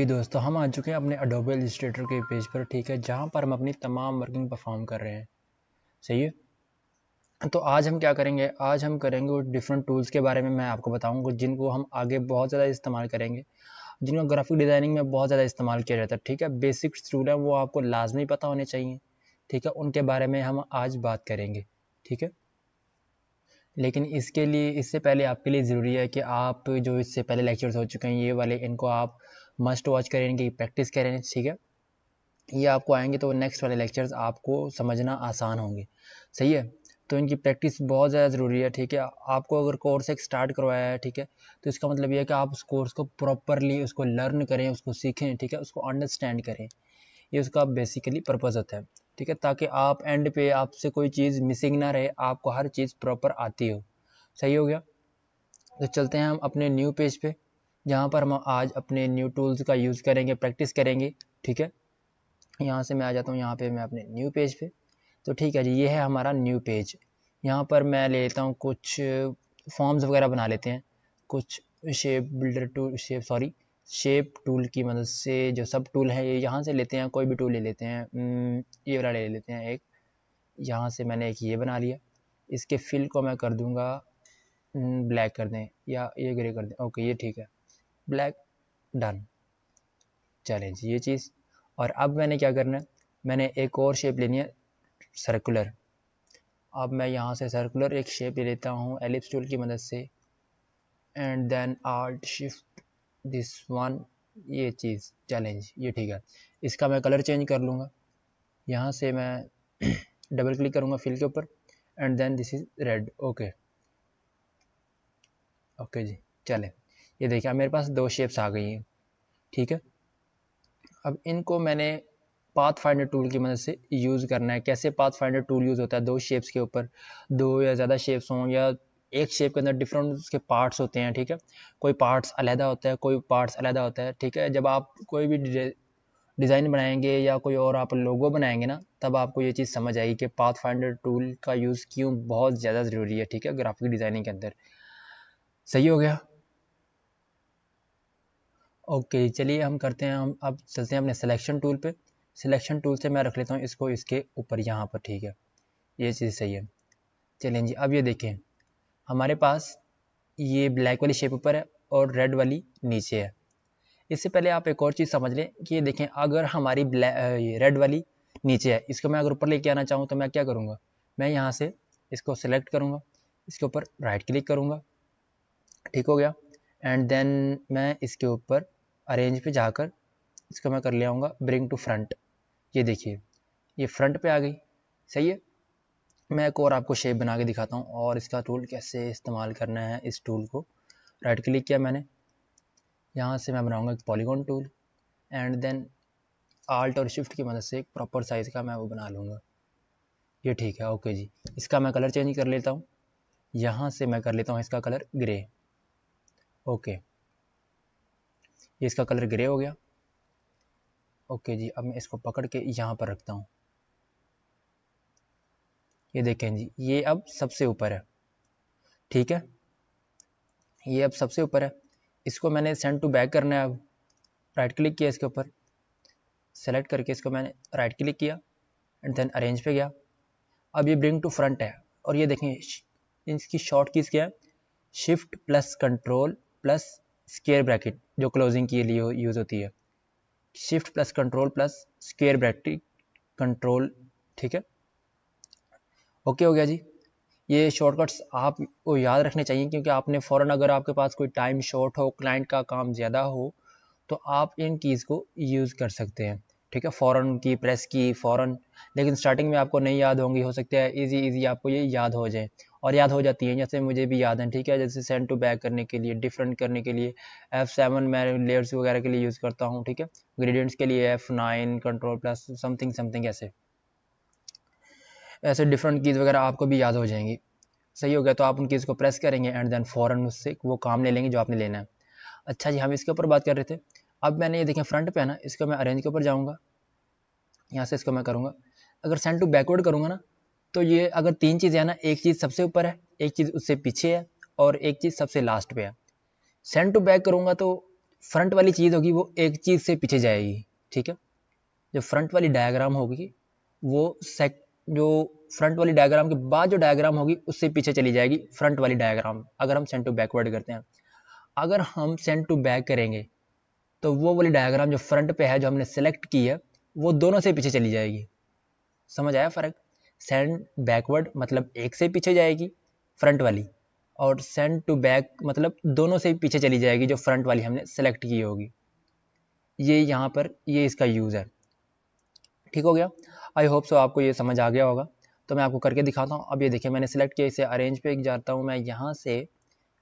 जी दोस्तों, हम आ चुके हैं अपने एडोबे इलस्ट्रेटर के पेज पर, ठीक है, जहाँ पर हम अपनी तमाम वर्किंग परफॉर्म कर रहे हैं। सही है। तो आज हम क्या करेंगे, आज हम करेंगे वो डिफरेंट टूल्स के बारे में मैं आपको बताऊंगा जिनको हम आगे बहुत ज़्यादा इस्तेमाल करेंगे, जिनका ग्राफिक डिज़ाइनिंग में बहुत ज़्यादा इस्तेमाल किया जाता है। ठीक है, बेसिक्स टूल है वो आपको लाजमी पता होने चाहिए। ठीक है, उनके बारे में हम आज बात करेंगे। ठीक है, लेकिन इसके लिए, इससे पहले आपके लिए ज़रूरी है कि आप जो इससे पहले लेक्चर्स हो चुके हैं ये वाले, इनको आप मस्ट वॉच करें, इनकी प्रैक्टिस करें। ठीक है, ये आपको आएंगे तो नेक्स्ट वाले लेक्चर्स आपको समझना आसान होंगे। सही है, तो इनकी प्रैक्टिस बहुत ज़्यादा ज़रूरी है। ठीक है, आपको अगर कोर्स एक स्टार्ट करवाया है, ठीक है, तो इसका मतलब ये है कि आप उस कोर्स को प्रॉपरली उसको लर्न करें, उसको सीखें, ठीक है, उसको अंडरस्टैंड करें। ये उसका बेसिकली पर्पज़ होता है। ठीक है, ताकि आप एंड पे आपसे कोई चीज़ मिसिंग ना रहे, आपको हर चीज़ प्रॉपर आती हो। सही हो गया। तो चलते हैं हम अपने न्यू पेज पे, जहाँ पर हम आज अपने न्यू टूल्स का यूज़ करेंगे, प्रैक्टिस करेंगे। ठीक है, यहाँ से मैं आ जाता हूँ यहाँ पे, मैं अपने न्यू पेज पे। तो ठीक है जी, ये है हमारा न्यू पेज। यहाँ पर मैं ले लेता हूँ कुछ फॉर्म्स वगैरह बना लेते हैं, कुछ shape builder tool, shape tool की मदद से जो सब टूल है ये यहाँ से लेते हैं, कोई भी टूल ले लेते हैं। ये वाला ले लेते हैं एक। यहाँ से मैंने एक ये बना लिया, इसके फिल को मैं कर दूँगा ब्लैक कर दें या ये ग्रे कर दें। ओके, ये ठीक है, ब्लैक, डन। चलें जी, ये चीज़। और अब मैंने क्या करना है, मैंने एक और शेप लेनी है, सर्कुलर। अब मैं यहाँ से सर्कुलर एक शेप ले लेता हूँ एलिप्स टूल की मदद से, and then alt shift this one, ये चीज़। चैलेंज, ये ठीक है। इसका मैं कलर चेंज कर लूँगा, यहाँ से मैं डबल क्लिक करूँगा फिल के ऊपर, and then this is red. Okay okay जी, चलें। ये देखिए अब मेरे पास दो शेप्स आ गई हैं। ठीक है, अब इनको मैंने पाथ फाइंडर टूल की मदद से यूज़ करना है। कैसे पाथ फाइंडर टूल यूज़ होता है, दो शेप्स के ऊपर, दो या ज़्यादा शेप्स हों या एक शेप के अंदर डिफरेंट उसके पार्ट्स होते हैं। ठीक है, कोई पार्ट्स अलहदा होता है, कोई पार्ट्स अलहदा होता है। ठीक है, जब आप कोई भी डिज़ाइन बनाएंगे या कोई और आप लोगो बनाएंगे ना, तब आपको ये चीज़ समझ आएगी कि पाथ फाइंडर टूल का यूज़ क्यों बहुत ज़्यादा ज़रूरी है। ठीक है, ग्राफिक डिज़ाइनिंग के अंदर। सही हो गया। ओके, चलिए हम करते हैं, हम अब चलते हैं अपने सिलेक्शन टूल पे। सिलेक्शन टूल से मैं रख लेता हूँ इसको इसके ऊपर यहाँ पर। ठीक है, ये चीज़ सही है। चलें जी, अब ये देखें, हमारे पास ये ब्लैक वाली शेप ऊपर है और रेड वाली नीचे है। इससे पहले आप एक और चीज़ समझ लें कि ये देखें, अगर हमारी ये रेड वाली नीचे है, इसको मैं अगर ऊपर लेके आना चाहूँ तो मैं क्या करूँगा, मैं यहाँ से इसको सेलेक्ट करूँगा, इसके ऊपर राइट क्लिक करूँगा। ठीक हो गया, एंड देन मैं इसके ऊपर अरेंज पे जाकर इसको मैं कर ले आऊँगा ब्रिंग टू फ्रंट। ये देखिए, ये फ्रंट पे आ गई। सही है, मैं एक और आपको शेप बना के दिखाता हूँ और इसका टूल कैसे इस्तेमाल करना है। इस टूल को राइट क्लिक किया मैंने, यहाँ से मैं बनाऊँगा एक polygon tool, and then alt और शिफ्ट की मदद से एक प्रॉपर साइज़ का मैं वो बना लूँगा। ये ठीक है। ओके जी, इसका मैं कलर चेंज कर लेता हूँ, यहाँ से मैं कर लेता हूँ इसका कलर ग्रे। ओके, ये इसका कलर ग्रे हो गया। ओके जी, अब मैं इसको पकड़ के यहाँ पर रखता हूँ। ये देखें जी, ये अब सबसे ऊपर है। ठीक है, ये अब सबसे ऊपर है। इसको मैंने सेंड टू बैक करना है। अब राइट क्लिक किया इसके ऊपर, सेलेक्ट करके इसको मैंने राइट क्लिक किया, एंड देन अरेंज पे गया। अब ये ब्रिंग टू फ्रंट है, और ये देखें इसकी शॉर्ट कीज़ क्या है, shift plus control plus square bracket, जो क्लोजिंग के लिए यूज़ होती है। Shift plus control plus square bracket control. ठीक है, ओके हो गया जी। ये शॉर्टकट्स आपको याद रखने चाहिए, क्योंकि आपने फ़ौरन, अगर आपके पास कोई टाइम शॉर्ट हो, क्लाइंट का काम ज़्यादा हो, तो आप इन कीज़ को यूज़ कर सकते हैं। ठीक है, फ़ौरन की प्रेस की फ़ौरन, लेकिन स्टार्टिंग में आपको नहीं याद होंगी, हो सकता है इजी आपको ये याद हो जाए, और याद हो जाती हैं, जैसे मुझे भी याद है। ठीक है, जैसे सेंड टू बैक करने के लिए, डिफरेंट करने के लिए F7 मैं लेयर्स वगैरह के लिए यूज़ करता हूँ। ठीक है, ग्रेडियंट्स के लिए F9 control plus something something, ऐसे ऐसे डिफरेंट कीज़ वगैरह आपको भी याद हो जाएंगी। सही हो गया, तो आप उन कीज़ को प्रेस करेंगे एंड देन फ़ौरन उससे वो काम ले लेंगे जो आपने लेना है। अच्छा जी, हम इसके ऊपर बात कर रहे थे। अब मैंने ये देखें फ्रंट पे है ना, इसको मैं अरेंज के ऊपर जाऊँगा, यहाँ से इसको मैं करूँगा, अगर सेंड टू बैकवर्ड करूँगा ना, तो ये अगर तीन चीज़ें हैं ना, एक चीज़ सबसे ऊपर है, एक चीज़ उससे पीछे है, और एक चीज़ सबसे लास्ट पे है। सेंड टू बैक करूँगा तो फ्रंट वाली चीज़ होगी वो एक चीज़ से पीछे जाएगी, ठीक है। जो फ्रंट वाली डायग्राम होगी वो जो फ्रंट वाली डायग्राम के बाद जो डायग्राम होगी उससे पीछे चली जाएगी फ्रंट वाली डायग्राम, अगर हम सेंड टू बैकवर्ड करते हैं। अगर हम सेंड टू बैक करेंगे तो वो वाली डायग्राम जो फ्रंट पे है, जो हमने सेलेक्ट की है, वो दोनों से पीछे चली जाएगी। समझ आया फ़र्क? सेंड बैकवर्ड मतलब एक से पीछे जाएगी फ्रंट वाली, और सेंड टू बैक मतलब दोनों से पीछे चली जाएगी जो फ्रंट वाली हमने सेलेक्ट की होगी। ये यहाँ पर ये इसका यूज़ है। ठीक हो गया? आई होप सो आपको ये समझ आ गया होगा। तो मैं आपको करके दिखाता हूँ। अब ये देखिए मैंने सेलेक्ट किया, इसे अरेंज पे जाता हूँ मैं, यहाँ से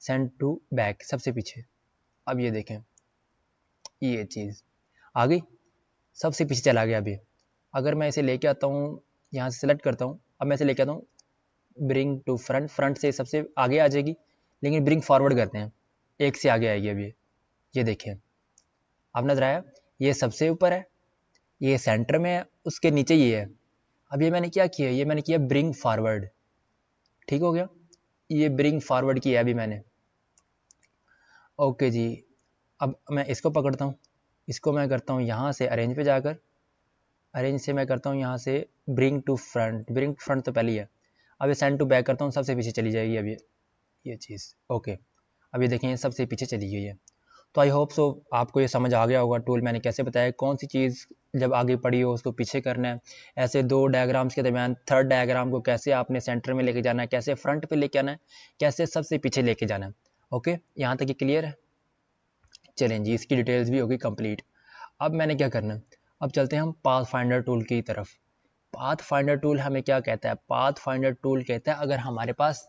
सेंड टू बैक सबसे पीछे। अब ये देखें ये चीज़ आ गई, सबसे पीछे चला गया। अभी अगर मैं इसे लेके आता हूँ, यहाँ से सेलेक्ट करता हूँ, अब मैं इसे लेके आता हूँ ब्रिंग टू फ्रंट, फ्रंट से सबसे आगे आ जाएगी, लेकिन ब्रिंग फॉरवर्ड करते हैं, एक से आगे आएगी। अभी ये देखिए, अब नजर आया, ये सबसे ऊपर है, ये सेंटर में है, उसके नीचे ये है। अब ये मैंने क्या किया, ये मैंने किया ब्रिंग फॉरवर्ड। ठीक हो गया, ये ब्रिंग फॉरवर्ड किया अभी मैंने। ओके जी, अब मैं इसको पकड़ता हूँ, इसको मैं करता हूँ यहाँ से अरेंज पे जाकर, अरेंज से मैं करता हूँ यहाँ से bring to front, bring front तो पहले ही है। अब ये सेंड टू बैक करता हूँ, सबसे पीछे चली जाएगी अभी ये चीज़। ओके, अब ये देखें ये सबसे पीछे चली गई है। तो आई होप सो आपको ये समझ आ गया होगा टूल मैंने कैसे बताया, कौन सी चीज़ जब आगे पड़ी हो उसको पीछे करना है, ऐसे दो डायग्राम्स के दरमियान थर्ड डायग्राम को कैसे आपने सेंटर में लेके जाना है, कैसे फ्रंट पे लेके आना है, कैसे सबसे पीछे लेके जाना है। ओके, यहाँ तक ये क्लियर है? चलें जी, इसकी डिटेल्स भी होगी कंप्लीट। अब मैंने क्या करना है, अब चलते हैं हम पाथ फाइंडर टूल की तरफ। पाथ फाइंडर टूल हमें क्या कहता है? पाथ फाइंडर टूल कहता है अगर हमारे पास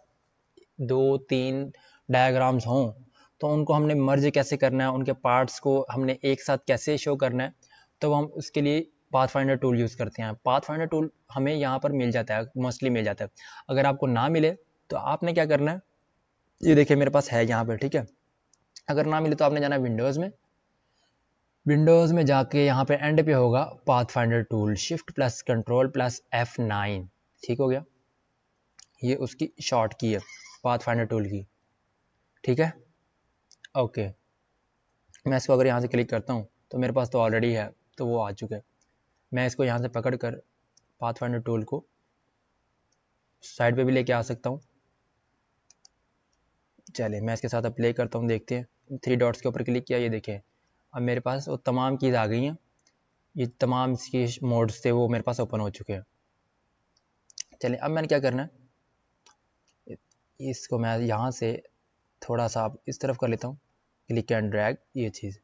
2-3 डायग्राम्स हों तो उनको हमने मर्ज कैसे करना है, उनके पार्ट्स को हमने एक साथ कैसे शो करना है, तो हम उसके लिए पाथ फाइंडर टूल यूज़ करते हैं। पाथ फाइंडर टूल हमें यहाँ पर मिल जाता है, मोस्टली मिल जाता है। अगर आपको ना मिले तो आपने क्या करना है, ये देखिए मेरे पास है यहाँ पर, ठीक है। अगर ना मिले तो आपने जाना है विंडोज़ में, विंडोज़ में जाके यहाँ पे एंड पे होगा path finder tool, shift plus control plus F9। ठीक हो गया, ये उसकी शॉर्ट की है पाथ फाइंडर टूल की, ठीक है। ओके, मैं इसको अगर यहाँ से क्लिक करता हूँ तो मेरे पास तो ऑलरेडी है, तो वो आ चुका है। मैं इसको यहाँ से पकड़ कर पाथ फाइंडर टूल को साइड पे भी लेके आ सकता हूँ। चलिए मैं इसके साथ अब प्ले करता हूँ, देखते हैं। 3 डॉट्स के ऊपर क्लिक किया, ये देखें अब मेरे पास वो तमाम कीज़ आ गई हैं, ये तमाम इसकी मोड्स थे वो मेरे पास ओपन हो चुके हैं। चलिए अब मैंने क्या करना है, इसको मैं यहाँ से थोड़ा सा इस तरफ कर लेता हूँ, क्लिक एंड ड्रैग ये चीज़।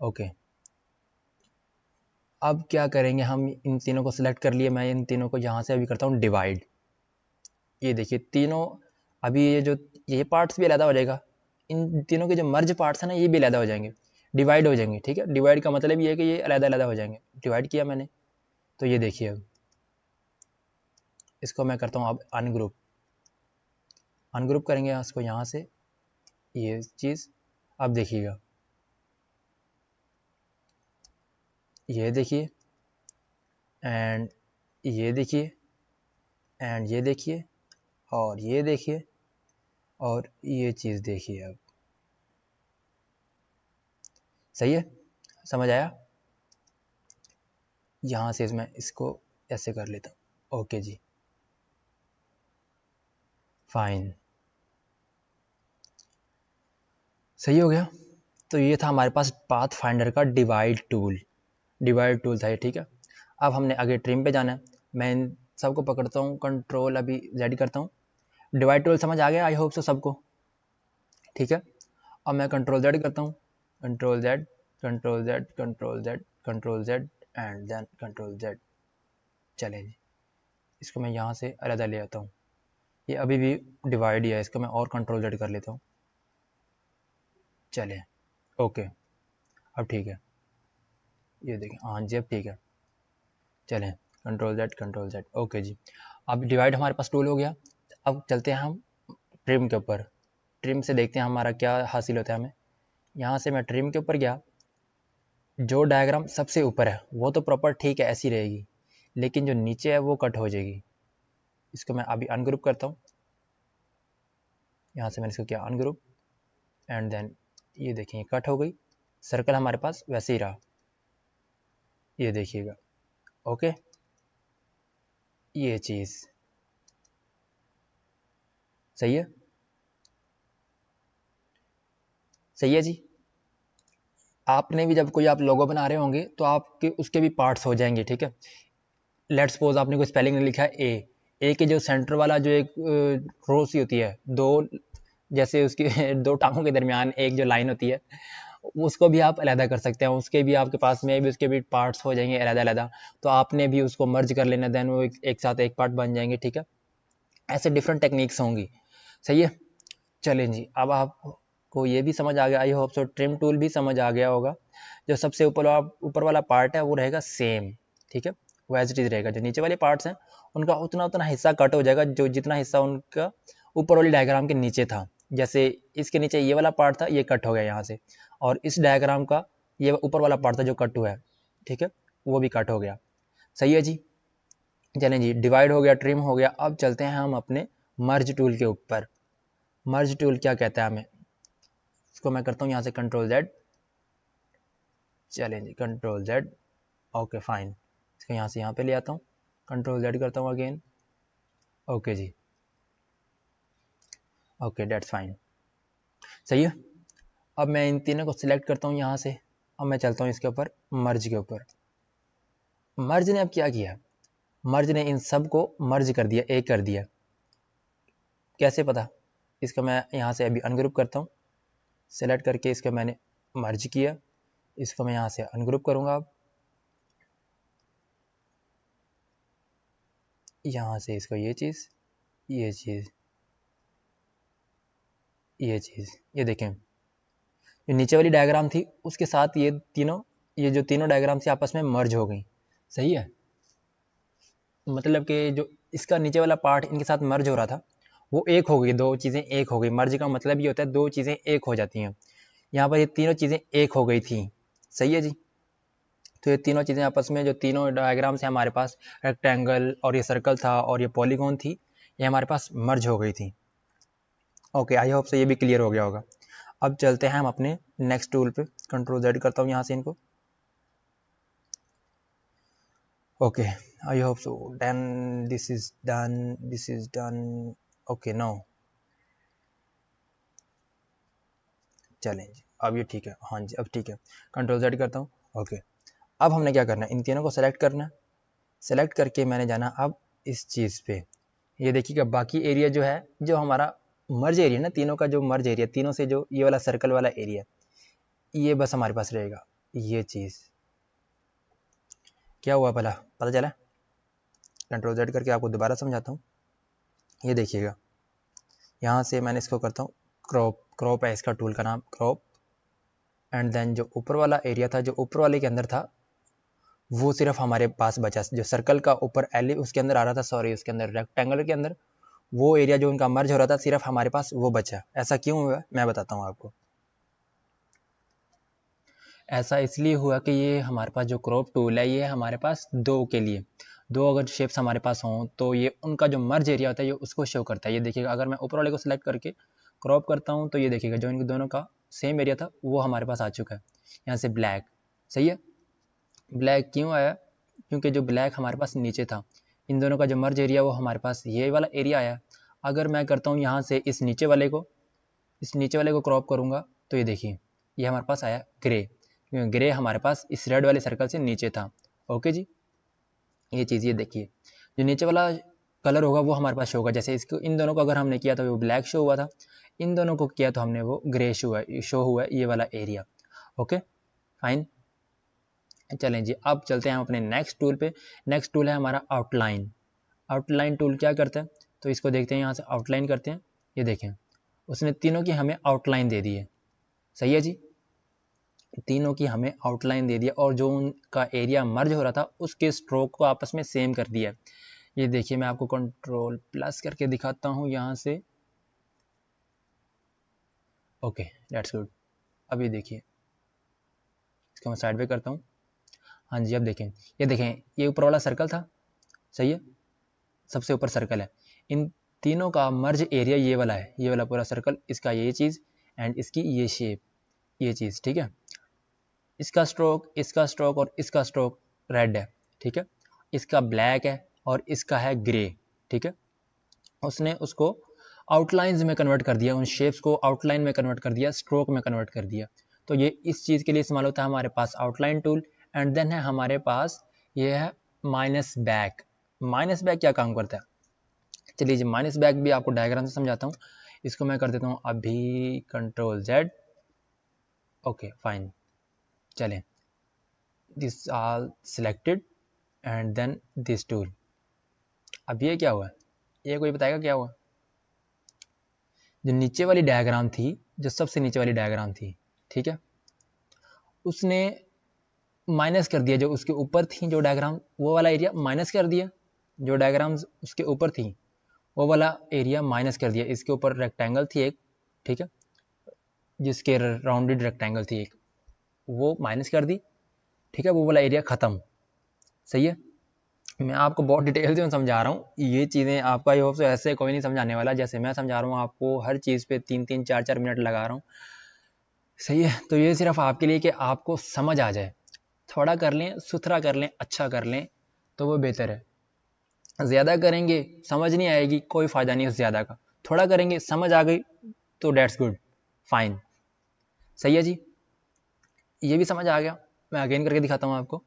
ओके, अब क्या करेंगे, हम इन तीनों को सिलेक्ट कर लिए, मैं इन तीनों को यहाँ से अभी करता हूँ डिवाइड। ये देखिए तीनों, अभी ये पार्ट्स भी अलग हो जाएगा, इन तीनों के जो मर्ज पार्ट्स हैं ना ये भी अलग हो जाएंगे, डिवाइड हो जाएंगे। ठीक है, डिवाइड का मतलब ये है कि ये अलग अलग हो जाएंगे। डिवाइड किया मैंने, तो ये देखिए अब इसको मैं करता हूँ अब अनग्रुप, अनग्रुप करेंगे इसको यहाँ से, ये चीज़। अब देखिएगा, ये देखिए एंड ये देखिए एंड ये देखिए और ये देखिए और ये चीज़ देखिए। अब सही है, समझ आया? यहाँ से मैं इसको ऐसे कर लेता हूँ। ओके जी, फाइन, सही हो गया। तो ये था हमारे पास पाथ फाइंडर का डिवाइड टूल, डिवाइड टूल था ये, ठीक है। अब हमने आगे ट्रिम पे जाना है, मैं इन सबको पकड़ता हूँ, कंट्रोल अभी जेड करता हूँ। डिवाइड टूल समझ आ गया आई होप सो सबको, ठीक है। अब मैं कंट्रोल जेड करता हूँ, control Z, control Z, control Z, control Z and then control Z. चले जी, इसको मैं यहाँ से अलग ले आता हूँ, ये अभी भी डिवाइड ही है, इसको मैं और कंट्रोल जेड कर लेता हूँ। चले, ओके, अब ठीक है, ये देखें, हाँ जी अब ठीक है। चलें, कंट्रोल जेड, ओके जी। अब डिवाइड हमारे पास टूल हो गया। अब चलते हैं हम ट्रिम के ऊपर, ट्रिम से देखते हैं हमारा क्या हासिल होता है हमें। यहाँ से मैं ट्रिम के ऊपर गया, जो डायग्राम सबसे ऊपर है वो तो प्रॉपर ठीक है ऐसी रहेगी, लेकिन जो नीचे है वो कट हो जाएगी। इसको मैं अभी अनग्रुप करता हूँ, यहाँ से मैंने इसको किया अनग्रुप एंड देन ये देखें कट हो गई। सर्कल हमारे पास वैसे ही रहा, ये देखिएगा। ओके, ये चीज़ सही है, सही है जी। आपने भी जब कोई आप लोगो बना रहे होंगे तो आपके उसके भी पार्ट्स हो जाएंगे, ठीक है। लेट्स सपोज आपने कोई स्पेलिंग लिखा है ए के जो सेंटर वाला जो एक रो सी होती है, दो जैसे उसकी दो टांगों के दरमियान एक जो लाइन होती है, उसको भी आप अलहदा कर सकते हैं, उसके भी आपके पास में भी उसके भी पार्ट्स हो जाएंगे अलहदा अलहदा। तो आपने भी उसको मर्ज कर लेना, देन वो एक साथ एक पार्ट बन जाएंगे, ठीक है। ऐसे डिफरेंट टेक्निक्स होंगी, सही है। चलें जी, अब आपको ये भी समझ आ गया, आई होप सो, ट्रिम टूल भी समझ आ गया होगा। जो सबसे ऊपर वाला पार्ट है वो रहेगा सेम, ठीक है, वो एज इट इज रहेगा। जो नीचे वाले पार्ट्स हैं उनका उतना उतना हिस्सा कट हो जाएगा, जो जितना हिस्सा उनका ऊपर वाली डायग्राम के नीचे था। जैसे इसके नीचे ये वाला पार्ट था, ये कट हो गया यहाँ से, और इस डायग्राम का ये ऊपर वाला पार्ट था जो कट हुआ है, ठीक है, वो भी कट हो गया। सही है जी। चलें जी, डिवाइड हो गया, ट्रिम हो गया। अब चलते हैं हम अपने मर्ज टूल के ऊपर। मर्ज टूल क्या कहता है हमें, इसको मैं करता हूँ यहाँ से कंट्रोल जेड। चलें जी, कंट्रोल जेड, ओके फाइन। इसको यहाँ से यहाँ पे ले आता हूँ, कंट्रोल जेड करता हूँ अगेन, ओके जी, ओके डेट्स फाइन, सही है। अब मैं इन तीनों को सिलेक्ट करता हूँ यहाँ से। अब मैं चलता हूँ इसके ऊपर, मर्ज के ऊपर। मर्ज ने अब क्या किया, मर्ज ने इन सब को मर्ज कर दिया, एक कर दिया। कैसे पता, इसका मैं यहाँ से अभी अनग्रुप करता हूँ, सेलेक्ट करके इसका मैंने मर्ज किया। इसको मैं यहाँ से अनग्रुप करूँगा, अब यहाँ से इसको ये चीज़, ये चीज़, ये चीज़, ये देखें, जो नीचे वाली डायग्राम थी उसके साथ ये तीनों, ये जो तीनों डायग्राम से आपस में मर्ज हो गई, सही है। मतलब कि जो इसका नीचे वाला पार्ट इनके साथ मर्ज हो रहा था, वो एक हो गई, दो चीज़ें एक हो गई। मर्ज का मतलब ये होता है दो चीज़ें एक हो जाती हैं। यहाँ पर ये तीनों चीज़ें एक हो गई थी, सही है जी। तो ये तीनों चीज़ें आपस में, जो तीनों डायग्राम से हमारे पास रेक्टेंगल और ये सर्कल था और ये पॉलीगॉन थी, ये हमारे पास मर्ज हो गई थी। ओके, आई होप से ये भी क्लियर हो गया होगा। अब चलते हैं हम अपने नेक्स्ट टूल पे, कंट्रोल जेड करता हूँ यहाँ से इनको, okay, I hope so done, this is done, this is done, okay no, चलें जी, अब ये ठीक है, हाँ जी अब ठीक है। कंट्रोल जेड करता हूँ, ओके। अब हमने क्या करना है, इन तीनों को सेलेक्ट करना है। सेलेक्ट करके मैंने जाना अब इस चीज़ पे, ये देखिएगा बाकी एरिया जो है, जो हमारा मर्ज एरिया ना, तीनों का जो मर्ज एरिया, तीनों से जो ये वाला सर्कल वाला एरिया, ये बस हमारे पास रहेगा। ये चीज़ क्या हुआ भला, पता चला। कंट्रोल जेड करके आपको दोबारा समझाता हूँ। ये देखिएगा, यहाँ से मैंने इसको करता हूँ क्रॉप, क्रॉप है इसका टूल का नाम, क्रॉप। एंड देन जो ऊपर वाला एरिया था, जो ऊपर वाले के अंदर था, वो सिर्फ हमारे पास बचा। जो सर्कल का ऊपर एल उसके अंदर आ रहा था, सॉरी उसके अंदर रेक्टेंगल के अंदर, वो एरिया जो उनका मर्ज हो रहा था, सिर्फ हमारे पास वो बचा। ऐसा क्यों हुआ मैं बताता हूँ आपको। ऐसा इसलिए हुआ कि ये हमारे पास जो क्रॉप टूल है, ये हमारे पास दो के लिए, दो अगर शेप्स हमारे पास हों तो ये उनका जो मर्ज एरिया होता है ये उसको शो करता है। ये देखिएगा, अगर मैं ऊपर वाले को सिलेक्ट करके क्रॉप करता हूँ तो ये देखिएगा जो इन दोनों का सेम एरिया था वो हमारे पास आ चुका है, यहाँ से ब्लैक, सही है। ब्लैक क्यों आया, क्योंकि जो ब्लैक हमारे पास नीचे था, इन दोनों का जो मर्ज एरिया वो हमारे पास ये वाला एरिया आया। अगर मैं करता हूँ यहाँ से इस नीचे वाले को, इस नीचे वाले को क्रॉप करूँगा तो ये देखिए ये हमारे पास आया ग्रे, क्योंकि ग्रे हमारे पास इस रेड वाले सर्कल से नीचे था। ओके जी, ये चीज़ ये देखिए, जो नीचे वाला कलर होगा वो हमारे पास शो होगा। जैसे इसको, इन दोनों को अगर हमने किया तो वो ब्लैक शो हुआ था, इन दोनों को किया तो हमने वो ग्रे शो हुआ है, ये वाला एरिया। ओके फाइन, चलें जी, अब चलते हैं हम अपने नेक्स्ट टूल पे। नेक्स्ट टूल है हमारा आउटलाइन। आउटलाइन टूल क्या करता है, तो इसको देखते हैं, यहाँ से आउटलाइन करते हैं। ये देखें, उसने तीनों की हमें आउटलाइन दे दी है, सही है जी। तीनों की हमें आउटलाइन दे दिया, और जो उनका एरिया मर्ज हो रहा था उसके स्ट्रोक को आपस में सेम कर दिया। ये देखिए, मैं आपको कंट्रोल प्लस करके दिखाता हूँ यहाँ से, ओके दैट्स गुड। अब ये देखिए, इसको मैं साइड पे करता हूँ, हाँ जी। अब देखें, ये देखें, ये ऊपर वाला सर्कल था, सही है, सबसे ऊपर सर्कल है। इन तीनों का मर्ज एरिया ये वाला है, ये वाला पूरा सर्कल, इसका ये चीज़ एंड इसकी ये शेप, ये चीज़, ठीक है। इसका स्ट्रोक और इसका स्ट्रोक रेड है, ठीक है, इसका ब्लैक है और इसका है ग्रे, ठीक है। उसने उसको आउटलाइंस में कन्वर्ट कर दिया, उन शेप्स को आउटलाइन में कन्वर्ट कर दिया, स्ट्रोक में कन्वर्ट कर दिया। तो ये इस चीज़ के लिए इस्तेमाल होता है हमारे पास आउटलाइन टूल। एंड देन है हमारे पास ये है माइनस बैक। माइनस बैक क्या काम करता है, चलिए जी माइनस बैक भी आपको डायग्राम से समझाता हूँ। इसको मैं कर देता हूँ अभी Ctrl+Z, ओके फाइन। चलें, this all selected and then this tool. अब ये क्या हुआ, ये कोई बताएगा क्या हुआ? जो नीचे वाली डायग्राम थी, जो सबसे नीचे वाली डायग्राम थी, ठीक है, उसने माइनस कर दिया। जो उसके ऊपर थी जो डायग्राम, वो वाला एरिया माइनस कर दिया। जो डायग्राम्स उसके ऊपर थी वो वाला एरिया माइनस कर दिया। इसके ऊपर रेक्टेंगल थी एक, ठीक है, जिसके राउंडेड रेक्टेंगल थी एक, वो माइनस कर दी, ठीक है, वो वाला एरिया ख़त्म। सही है, मैं आपको बहुत डिटेल से समझा रहा हूँ ये चीज़ें। आपका ये होप से ऐसे कोई नहीं समझाने वाला, जैसे मैं समझा रहा हूँ आपको, हर चीज़ पे 3-3 4-4 मिनट लगा रहा हूँ। सही है, तो ये सिर्फ आपके लिए कि आपको समझ आ जाए। थोड़ा कर लें, सुथरा कर लें, अच्छा कर लें तो वो बेहतर है। ज़्यादा करेंगे समझ नहीं आएगी, कोई फ़ायदा नहीं उस ज़्यादा का। थोड़ा करेंगे समझ आ गई तो डेट्स गुड, फाइन। सही है जी, ये भी समझ आ गया। मैं अगेन करके दिखाता हूँ आपको।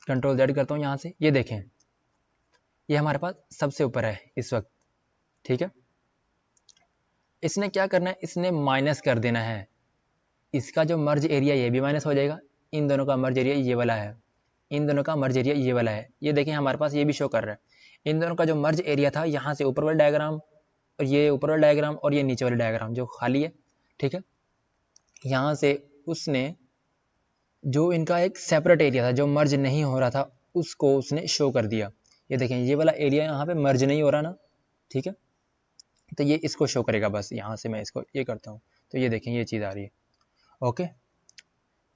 Ctrl+Z करता हूँ यहाँ से, ये देखें, ये हमारे पास सबसे ऊपर है इस वक्त, ठीक है। इसने क्या करना है, इसने माइनस कर देना है। इसका जो मर्ज एरिया ये भी माइनस हो जाएगा, इन दोनों का मर्ज एरिया ये वाला है, इन दोनों का मर्ज एरिया ये वाला है। ये देखें हमारे पास ये भी शो कर रहा है। इन दोनों का जो मर्ज एरिया था, यहाँ से ऊपर वाला डायग्राम और ये ऊपर वाला डायग्राम और ये नीचे वाला डायग्राम जो खाली है, ठीक है, यहाँ से उसने जो इनका एक सेपरेट एरिया था जो मर्ज नहीं हो रहा था, उसको उसने शो कर दिया। ये देखें ये वाला एरिया यहाँ पे मर्ज नहीं हो रहा ना, ठीक है, तो ये इसको शो करेगा। बस यहाँ से मैं इसको ये करता हूँ तो ये देखें ये चीज़ आ रही है। ओके,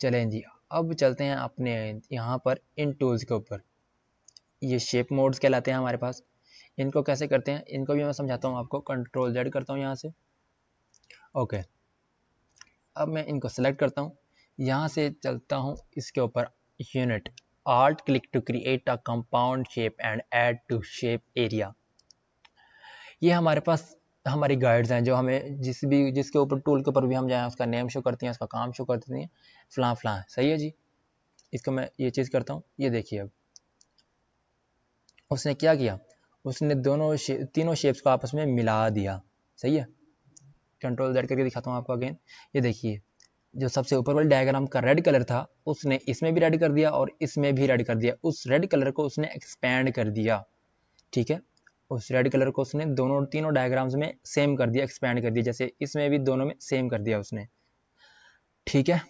चलें जी, अब चलते हैं अपने यहाँ पर इन टूल्स के ऊपर। ये शेप मोड्स कहलाते हैं हमारे पास। इनको कैसे करते हैं इनको भी मैं समझाता हूँ आपको। Ctrl+Z करता हूँ यहाँ से, ओके। अब मैं इनको सेलेक्ट करता हूँ, यहाँ से चलता हूँ इसके ऊपर unit, alt click to create a compound shape and add to shape area. ये हमारे पास हमारी गाइड्स हैं जो हमें जिसके ऊपर टूल के ऊपर भी हम जाएं उसका नेम शो करती हैं, उसका काम शो करती हैं, फलां फलां। सही है जी, इसको मैं ये चीज़ करता हूँ। ये देखिए अब उसने क्या किया, उसने तीनों शेप्स को आपस में मिला दिया। सही है, Ctrl+Z करके दिखाता हूँ आपको अगेन। ये देखिए जो सबसे ऊपर वाले डायग्राम का रेड कलर था, उसने इसमें भी रेड कर दिया और इसमें भी रेड कर दिया। उस रेड कलर को उसने एक्सपैंड कर दिया, ठीक है, उस रेड कलर को उसने तीनों डायग्राम्स में सेम कर दिया, एक्सपैंड कर दिया, जैसे इसमें भी दोनों में सेम कर दिया उसने, ठीक है।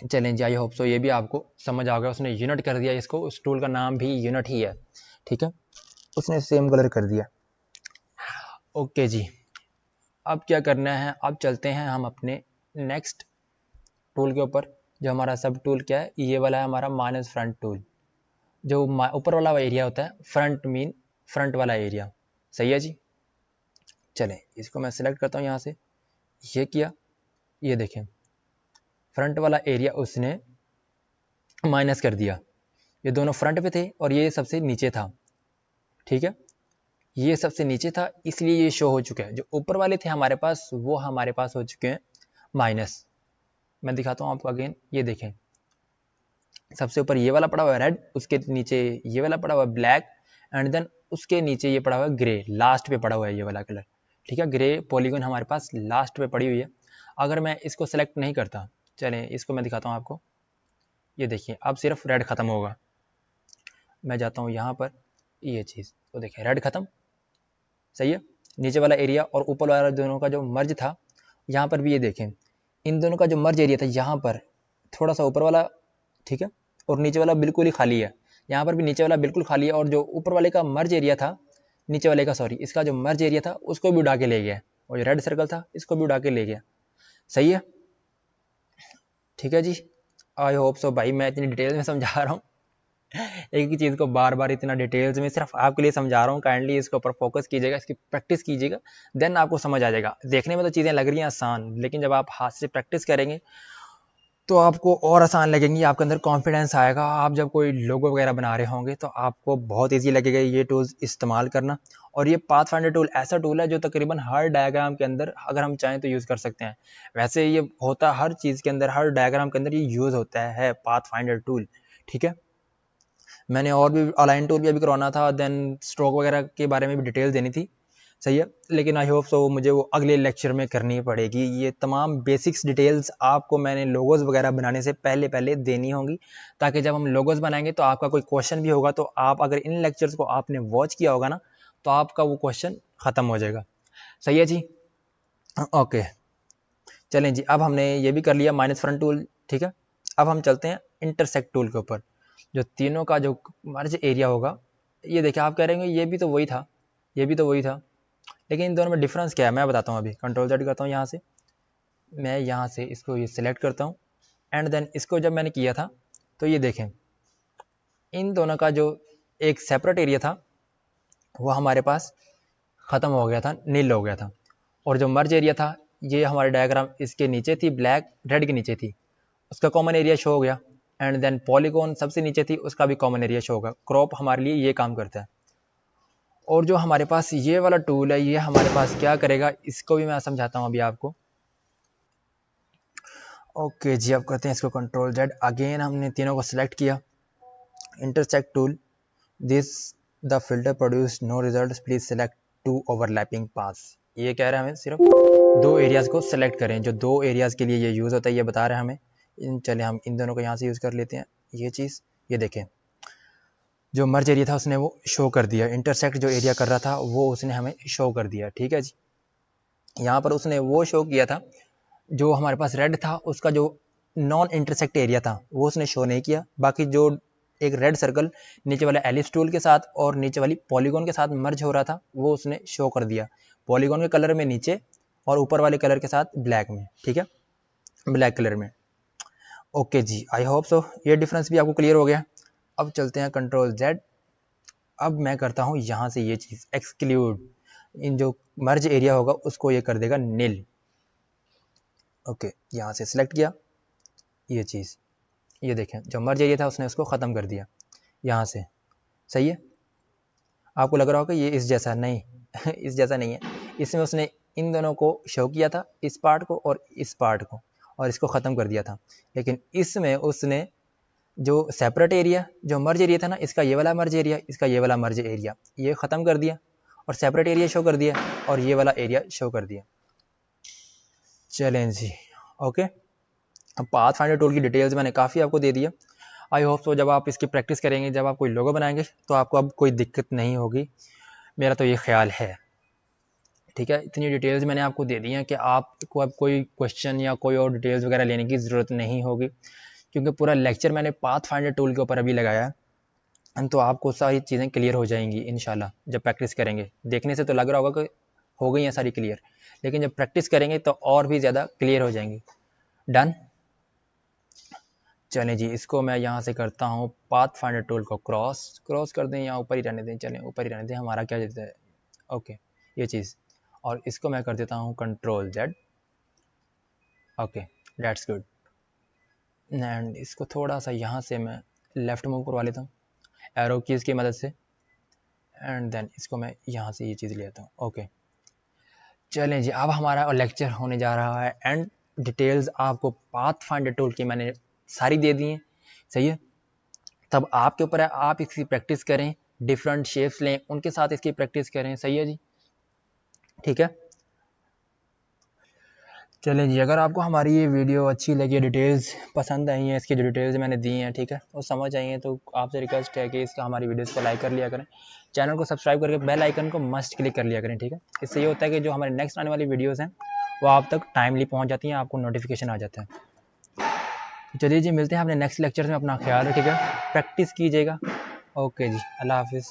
चलें जी, आई होप सो ये भी आपको समझ आ गया। उसने यूनिट कर दिया इसको, उस टूल का नाम भी यूनिट ही है, ठीक है, उसने सेम कलर कर दिया। ओके जी, अब क्या करना है, अब चलते हैं हम अपने नेक्स्ट टूल के ऊपर। जो हमारा सब टूल क्या है, ये वाला है हमारा माइनस फ्रंट टूल। जो ऊपर वाला एरिया होता है फ्रंट, मीन फ्रंट वाला एरिया। सही है जी, चलें इसको मैं सिलेक्ट करता हूँ यहाँ से, ये किया, ये देखें फ्रंट वाला एरिया उसने माइनस कर दिया। ये दोनों फ्रंट पे थे और ये सबसे नीचे था, ठीक है, ये सबसे नीचे था इसलिए ये शो हो चुका है। जो ऊपर वाले थे हमारे पास वो हमारे पास हो चुके हैं माइनस। मैं दिखाता हूँ आपको अगेन, ये देखें सबसे ऊपर ये वाला पड़ा हुआ है रेड, उसके नीचे ये वाला पड़ा हुआ है ब्लैक, एंड देन उसके नीचे ये पड़ा हुआ है ग्रे, लास्ट पे पड़ा हुआ है ये वाला कलर, ठीक है, ग्रे पॉलीगन हमारे पास लास्ट पे पड़ी हुई है। अगर मैं इसको सेलेक्ट नहीं करता, चलें इसको मैं दिखाता हूँ आपको। ये देखिए अब सिर्फ रेड ख़त्म होगा। मैं जाता हूँ यहाँ पर, ये चीज़ तो देखिए रेड ख़त्म। सही है, नीचे वाला एरिया और ऊपर वाला दोनों का जो मर्ज था, यहाँ पर भी ये देखें इन दोनों का जो मर्ज एरिया था यहाँ पर थोड़ा सा ऊपर वाला, ठीक है, और नीचे वाला बिल्कुल ही खाली है। यहाँ पर भी नीचे वाला बिल्कुल खाली है और जो ऊपर वाले का मर्ज एरिया था, नीचे वाले का सॉरी, इसका जो मर्ज एरिया था उसको भी उड़ा के ले गया, और जो रेड सर्कल था इसको भी उड़ा के ले गया। सही है, ठीक है जी, आई होप सो। भाई मैं इतनी डिटेल में समझा रहा हूँ एक ही चीज़ को बार बार इतना डिटेल्स में सिर्फ आपके लिए समझा रहा हूँ। काइंडली इसके ऊपर फोकस कीजिएगा, इसकी प्रैक्टिस कीजिएगा, देन आपको समझ आ जाएगा। देखने में तो चीज़ें लग रही हैं आसान, लेकिन जब आप हाथ से प्रैक्टिस करेंगे तो आपको और आसान लगेंगी, आपके अंदर कॉन्फिडेंस आएगा। आप जब कोई लोगो वगैरह बना रहे होंगे तो आपको बहुत ईजी लगेगा ये टूल्स इस्तेमाल करना। और ये पाथफाइंडर टूल ऐसा टूल है जो तकरीबन हर डायग्राम के अंदर अगर हम चाहें तो यूज़ कर सकते हैं। वैसे ये होता हर चीज़ के अंदर, हर डायग्राम के अंदर ये यूज़ होता है पाथफाइंडर टूल, ठीक है। मैंने और भी अलाइन टूल भी अभी करवाना था, देन स्ट्रोक वगैरह के बारे में भी डिटेल देनी थी, सही है। लेकिन आई होप सो मुझे वो अगले लेक्चर में करनी पड़ेगी। ये तमाम बेसिक्स डिटेल्स आपको मैंने लोगोज़ वगैरह बनाने से पहले पहले देनी होंगी, ताकि जब हम लोगोज़ बनाएंगे तो आपका कोई क्वेश्चन भी होगा तो आप अगर इन लेक्चर्स को आपने वॉच किया होगा ना तो आपका वो क्वेश्चन ख़त्म हो जाएगा, सही है जी। ओके, चलें जी, अब हमने ये भी कर लिया माइनस फ्रंट टूल, ठीक है। अब हम चलते हैं इंटरसेक्ट टूल के ऊपर। जो तीनों का जो मर्ज एरिया होगा, ये देखिए आप कह रहे हैं ये भी तो वही था, ये भी तो वही था, लेकिन इन दोनों में डिफरेंस क्या है मैं बताता हूँ। अभी कंट्रोल जेड करता हूँ, यहाँ से मैं यहाँ से इसको ये सिलेक्ट करता हूँ एंड देन इसको जब मैंने किया था तो ये देखें इन दोनों का जो एक सेपरेट एरिया था वो हमारे पास ख़त्म हो गया था, नील हो गया था। और जो मर्ज एरिया था ये हमारे डायग्राम इसके नीचे थी, ब्लैक रेड के नीचे थी, उसका कॉमन एरिया शो हो गया। एंड देन पॉलीगॉन सबसे नीचे थी, उसका भी कॉमन एरिया शो होगा। क्रॉप हमारे लिए ये काम करता है। और जो हमारे पास ये वाला टूल है ये हमारे पास क्या करेगा, इसको भी मैं समझाता हूँ अभी आपको। ओके जी, अब करते हैं इसको कंट्रोल जेड। अगेन हमने तीनों को सिलेक्ट किया, intersect tool, this the filter produce no result, please select two overlapping pass. ये कह रहा है हमें सिर्फ दो एरियाज को सिलेक्ट करें, जो दो एरियाज के लिए ये यूज़ होता है ये बता रहा है हमें। चले हम इन दोनों को यहाँ से यूज़ कर लेते हैं। ये चीज़ ये देखें, जो मर्ज एरिया था उसने वो शो कर दिया, इंटरसेक्ट जो एरिया कर रहा था वो उसने हमें शो कर दिया, ठीक है जी। यहाँ पर उसने वो शो किया था जो हमारे पास रेड था, उसका जो नॉन इंटरसेक्ट एरिया था वो उसने शो नहीं किया। बाकी जो एक रेड सर्कल नीचे वाले एलिप्स टूल के साथ और नीचे वाली पॉलीगॉन के साथ मर्ज हो रहा था वो उसने शो कर दिया, पॉलीगॉन के कलर में नीचे और ऊपर वाले कलर के साथ ब्लैक में, ठीक है, ब्लैक कलर में। ओके जी, आई होप सो ये डिफरेंस भी आपको क्लियर हो गया। अब चलते हैं कंट्रोल जेड। अब मैं करता हूँ यहाँ से ये चीज़ एक्सक्लूड, इन जो मर्ज एरिया होगा उसको ये कर देगा नील। ओके, यहाँ से सिलेक्ट किया ये चीज़, ये देखें जो मर्ज एरिया था उसने उसको ख़त्म कर दिया यहाँ से, सही है। आपको लग रहा होगा ये इस जैसा नहीं इस जैसा नहीं है, इसमें उसने इन दोनों को शो किया था, इस पार्ट को और इस पार्ट को, और इसको ख़त्म कर दिया था। लेकिन इसमें उसने जो सेपरेट एरिया, जो मर्ज एरिया था ना, इसका ये वाला मर्ज एरिया, इसका ये वाला मर्ज एरिया, ये ख़त्म कर दिया और सेपरेट एरिया शो कर दिया और ये वाला एरिया शो कर दिया। चलें जी, ओके। अब पाथ फाइंडर टूल की डिटेल्स मैंने काफ़ी आपको दे दिया। आई होप सो जब आप इसकी प्रैक्टिस करेंगे, जब आप कोई लोगो बनाएंगे तो आपको अब कोई दिक्कत नहीं होगी, मेरा तो ये ख्याल है, ठीक है। इतनी डिटेल्स मैंने आपको दे दी हैं कि आपको अब कोई क्वेश्चन या कोई और डिटेल्स वगैरह लेने की ज़रूरत नहीं होगी, क्योंकि पूरा लेक्चर मैंने पाथ फाइंडर टूल के ऊपर अभी लगाया है। तो आपको सारी चीज़ें क्लियर हो जाएंगी इंशाल्लाह जब प्रैक्टिस करेंगे। देखने से तो लग रहा होगा कि हो गई हैं सारी क्लियर, लेकिन जब प्रैक्टिस करेंगे तो और भी ज़्यादा क्लियर हो जाएंगी। डन। चलें जी, इसको मैं यहाँ से करता हूँ पाथ फाइंडर टूल को क्रॉस कर दें या ऊपर ही रहने दें, चलें ऊपर ही रहने दें, हमारा क्या देता है। ओके, ये चीज़, और इसको मैं कर देता हूँ control Z. Okay, that's good. And इसको थोड़ा सा यहाँ से मैं लेफ़्ट मूव करवा लेता हूँ एरो कीज़ की मदद से, एंड देन इसको मैं यहाँ से ये चीज़ ले आता हूँ। ओके, चलें जी, अब हमारा लेक्चर होने जा रहा है एंड डिटेल्स आपको पाथ फाइंडर टूल की मैंने सारी दे दी हैं, सही है। तब आपके ऊपर है, आप इसकी प्रैक्टिस करें, डिफरेंट शेप्स लें उनके साथ इसकी प्रैक्टिस करें, सही है जी, ठीक है। चलें जी, अगर आपको हमारी ये वीडियो अच्छी लगी, डिटेल्स पसंद आई हैं, इसकी जो डिटेल्स मैंने दी हैं, ठीक है, वो समझ आई हैं, तो आपसे रिक्वेस्ट है कि इसका हमारी वीडियोस को लाइक कर लिया करें, चैनल को सब्सक्राइब करके बेल आइकन को मस्ट क्लिक कर लिया करें, ठीक है। इससे ये होता है कि जो हमारे नेक्स्ट आने वाली वीडियोज़ हैं वो आप तक टाइमली पहुँच जाती हैं, आपको नोटिफिकेशन आ जाता है। चलिए जी, मिलते हैं अपने नेक्स्ट लेक्चर में, अपना ख्याल रखिएगा, प्रैक्टिस कीजिएगा। ओके जी, अल्लाह हाफिज़।